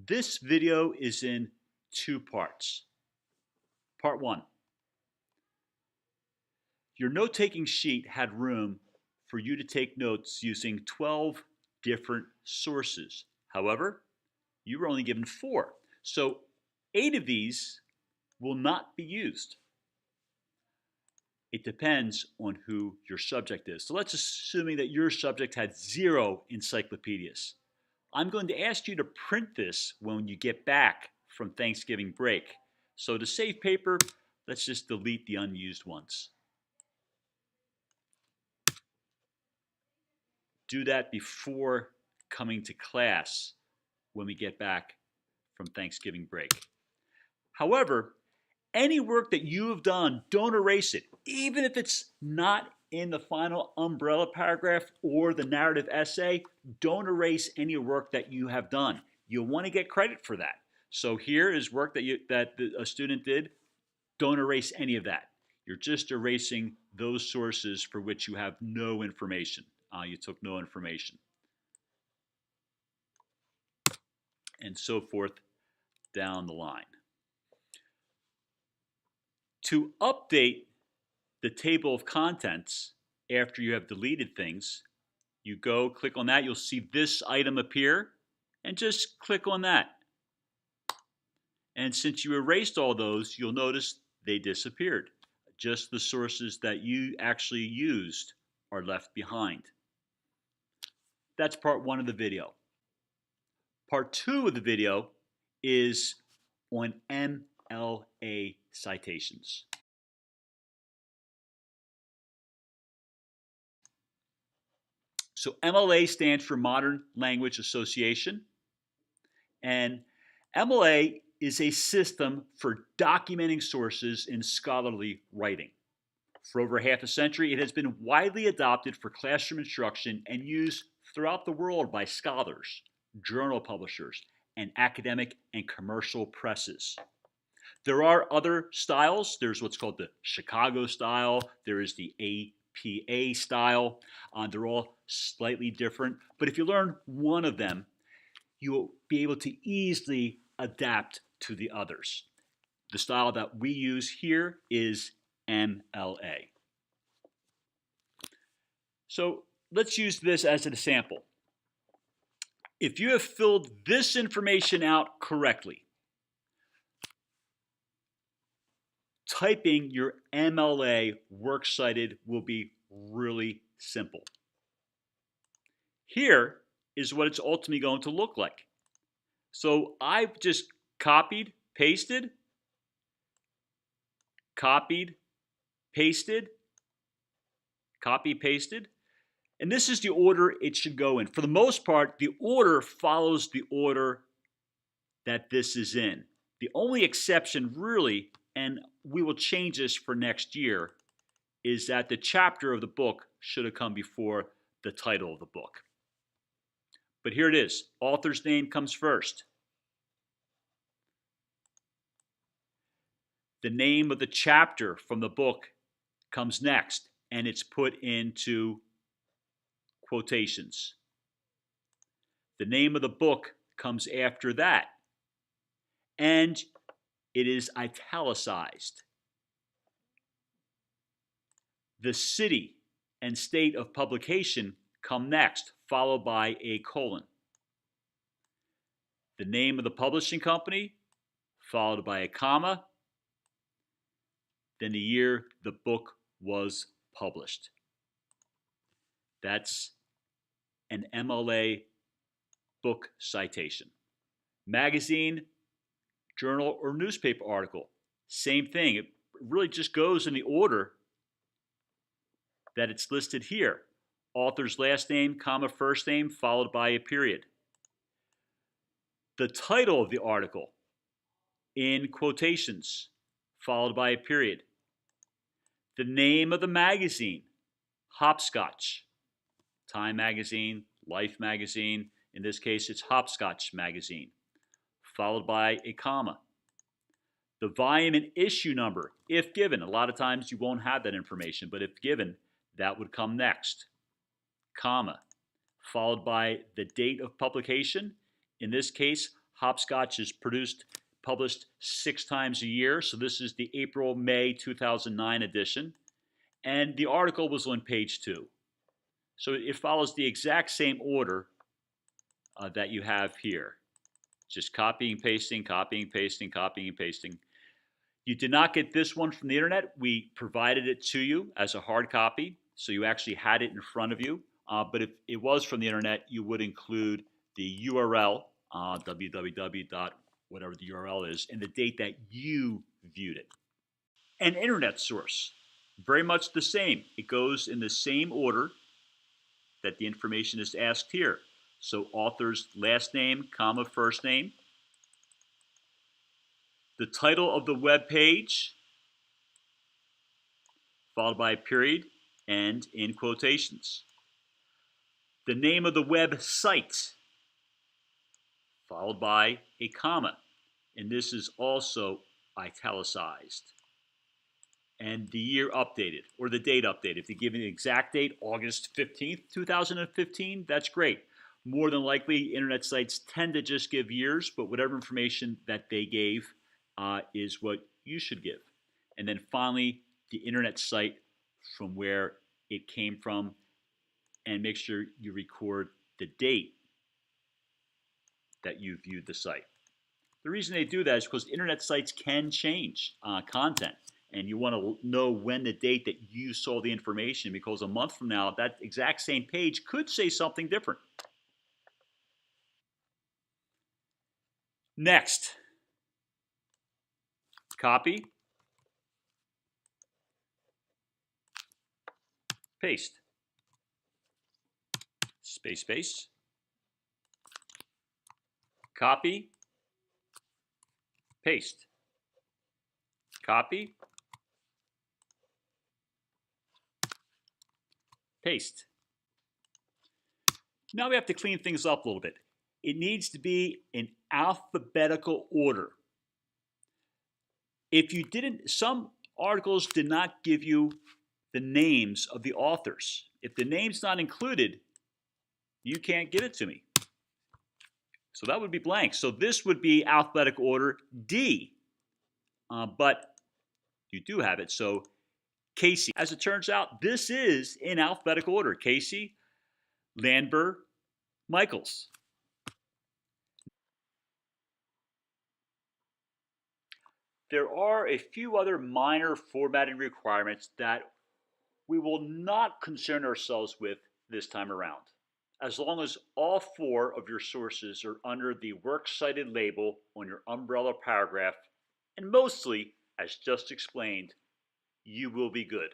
This video is in two parts. Part one, your note-taking sheet had room for you to take notes using 12 different sources. However, you were only given 4. So 8 of these will not be used. It depends on who your subject is. So let's assuming that your subject had 0 encyclopedias. I'm going to ask you to print this when you get back from Thanksgiving break. So to save paper, let's just delete the unused ones. Do that before coming to class when we get back from Thanksgiving break. However, any work that you have done, don't erase it. Even if it's not in the final umbrella paragraph or the narrative essay, don't erase any work that you have done. You'll want to get credit for that. So here is work that a student did. Don't erase any of that. You're just erasing those sources for which you have no information. You took no information. And so forth down the line. To update the table of contents after you have deleted things, you go click on that. You'll see this item appear, and just click on that. And since you erased all those, you'll notice they disappeared. Just the sources that you actually used are left behind. That's part 1 of the video. Part 2 of the video is on MLA citations. So MLA stands for Modern Language Association, and MLA is a system for documenting sources in scholarly writing. For over half a century, it has been widely adopted for classroom instruction and used throughout the world by scholars, journal publishers, and academic and commercial presses. There are other styles. There's what's called the Chicago style. There is the APA style. They're all slightly different. But if you learn one of them, you'll be able to easily adapt to the others. The style that we use here is MLA. So let's use this as an example. If you have filled this information out correctly, typing your MLA works cited will be really simple. Here is what it's ultimately going to look like. So I've just copied, pasted, copied, pasted, copy, pasted. And this is the order it should go in. For the most part, the order follows the order that this is in. The only exception really, and we will change this for next year, is that the chapter of the book should have come before the title of the book. But here it is. Author's name comes first. The name of the chapter from the book comes next, and it's put into quotations. The name of the book comes after that, and it is italicized. The city and state of publication come next, followed by a colon. The name of the publishing company, followed by a comma, then the year the book was published. That's an MLA book citation. Magazine, journal, or newspaper article, same thing. It really just goes in the order that it's listed here. Author's last name, comma, first name, followed by a period. The title of the article in quotations, followed by a period. The name of the magazine, Hopscotch. Time magazine, Life magazine. In this case, it's Hopscotch magazine, followed by a comma. The volume and issue number, if given. A lot of times you won't have that information, but if given, that would come next. Comma, followed by the date of publication. In this case, Hopscotch is published 6 times a year. So this is the April-May 2009 edition. And the article was on page 2. So it follows the exact same order that you have here. Just copying, pasting, copying, pasting, copying, and pasting. You did not get this one from the internet. We provided it to you as a hard copy, so you actually had it in front of you. But if it was from the internet, you would include the URL, www. whatever the URL is, and the date that you viewed it. An internet source, very much the same. It goes in the same order that the information is asked here. So author's last name, comma, first name. The title of the web page, followed by a period, and in quotations. The name of the website, followed by a comma. And this is also italicized. And the year updated, or the date updated. If they give an exact date, August 15th, 2015, that's great. More than likely, internet sites tend to just give years, but whatever information that they gave is what you should give. And then finally, the internet site from where it came from, and make sure you record the date that you viewed the site. The reason they do that is because internet sites can change content, and you want to know when the date that you saw the information, because a month from now, that exact same page could say something different. Next, copy, paste, space, space, copy, paste, copy, paste. Now we have to clean things up a little bit. It needs to be in alphabetical order. If you didn't, some articles did not give you the names of the authors. If the name's not included, you can't give it to me. So that would be blank. So this would be alphabetical order D, but you do have it. So Casey, as it turns out, this is in alphabetical order. Casey, Landber, Michaels. There are a few other minor formatting requirements that we will not concern ourselves with this time around, as long as all 4 of your sources are under the Works Cited label on your umbrella paragraph, and mostly, as just explained, you will be good.